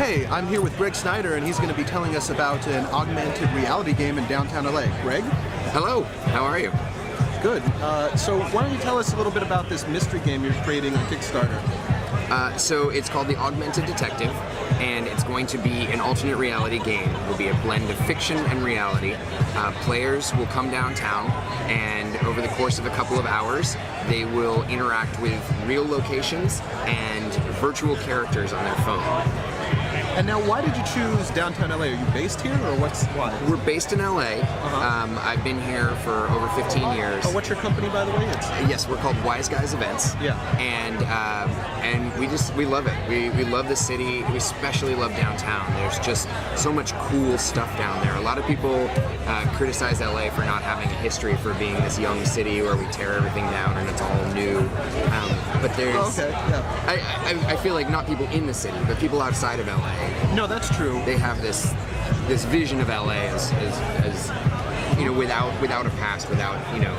Hey, I'm here with Greg Snyder, and he's going to be telling us about an augmented reality game in downtown LA. Greg? Hello, how are you? Good. So why don't you tell us a little bit about this mystery game you're creating on Kickstarter? So it's called the Augmented Detective, and it's going to be an alternate reality game. It will be a blend of fiction and reality. Players will come downtown, and over the course of a couple of hours, they will interact with real locations and virtual characters on their phone. And now, why did you choose downtown LA? Are you based here, or why? We're based in LA. I've been here for over 15 years. Oh, what's your company, by the way? Yes, we're called Wise Guys Events. Yeah. And we love it. We love the city. We especially love downtown. There's just so much cool stuff down there. A lot of people criticize LA for not having a history, for being this young city where we tear everything down and it's all new. But there's, I feel like not people in the city, but people outside of LA. No, that's true. They have this vision of LA as you know, without a past, without, you know,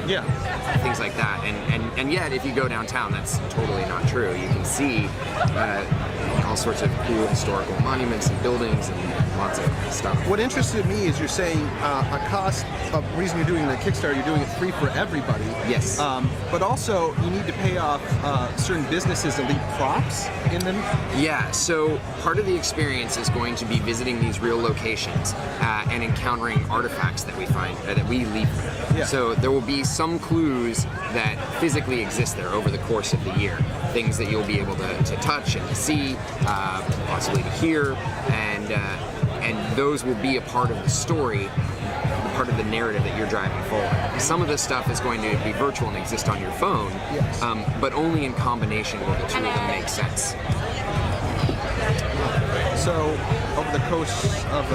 things like that. And yet, if you go downtown, that's totally not true. You can see all sorts of cool historical monuments and buildings and lots of stuff. What interested me is you're saying a reason you're doing the Kickstarter, you're doing it free for everybody. Yes. But also, you need to pay off certain businesses and leave props in them. Yeah, so part of the experience is going to be visiting these real locations and encountering artifacts that we find, that we leave there. Yeah. So there will be some clues that physically exist there over the course of the year. Things that you'll be able to touch and to see, possibly to hear, and those will be a part of the story, part of the narrative that you're driving forward. Some of this stuff is going to be virtual and exist on your phone, but only in combination will the two of them make sense. So, over the course of,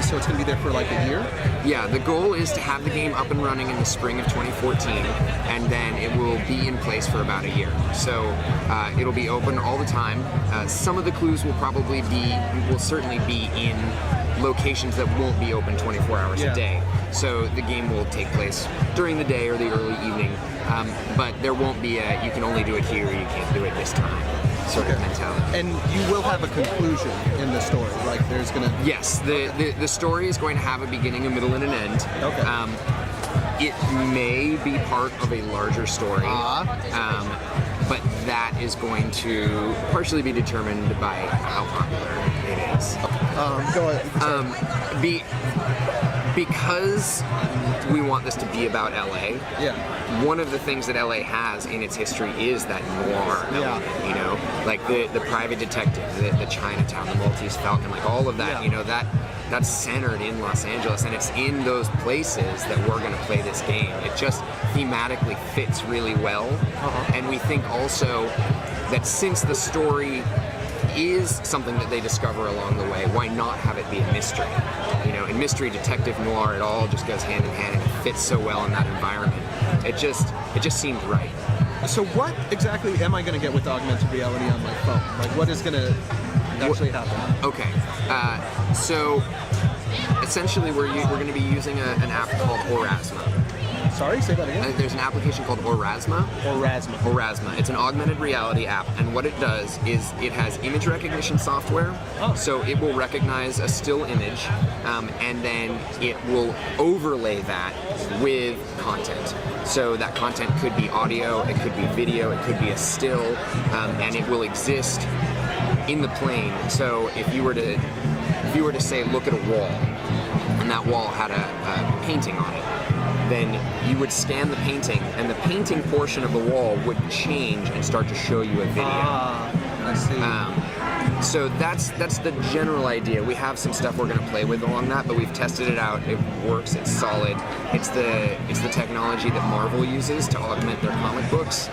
so it's going to be there for like a year? Yeah, the goal is to have the game up and running in the spring of 2014, and then it will be in place for about a year. So, it'll be open all the time. Some of the clues will certainly be in locations that won't be open 24 hours a day. So the game will take place during the day or the early evening, but there won't be you can only do it here, you can't do it this time sort of mentality. And you will have a conclusion in the story, like there's going to... Yes, the story is going to have a beginning, a middle, and an end. Okay. It may be part of a larger story, but that is going to partially be determined by how popular it is. Go ahead. Because we want this to be about LA, one of the things that LA has in its history is that noir element, you know, like the private detective, the Chinatown, the Maltese Falcon, like all of that, you know, that's centered in Los Angeles, and it's in those places that we're going to play this game. It just thematically fits really well, and we think also that since the story is something that they discover along the way, why not have it be a mystery? You know, in mystery, detective, noir, it all just goes hand in hand and it fits so well in that environment. It just seemed right. So what exactly am I going to get with augmented reality on my phone? Like, what is going to actually happen? Okay, so essentially we're going to be using an app called Aurasma. Sorry, say that again? There's an application called Aurasma. Aurasma. It's an augmented reality app, and what it does is it has image recognition software. So it will recognize a still image, and then it will overlay that with content. So that content could be audio, it could be video, it could be a still, and it will exist in the plane. So if you were to say, look at a wall, and that wall had a painting on it, then you would scan the painting, and the painting portion of the wall would change and start to show you a video. I see. So that's the general idea. We have some stuff we're going to play with along that, but we've tested it out. It works. It's solid. It's the technology that Marvel uses to augment their comic books.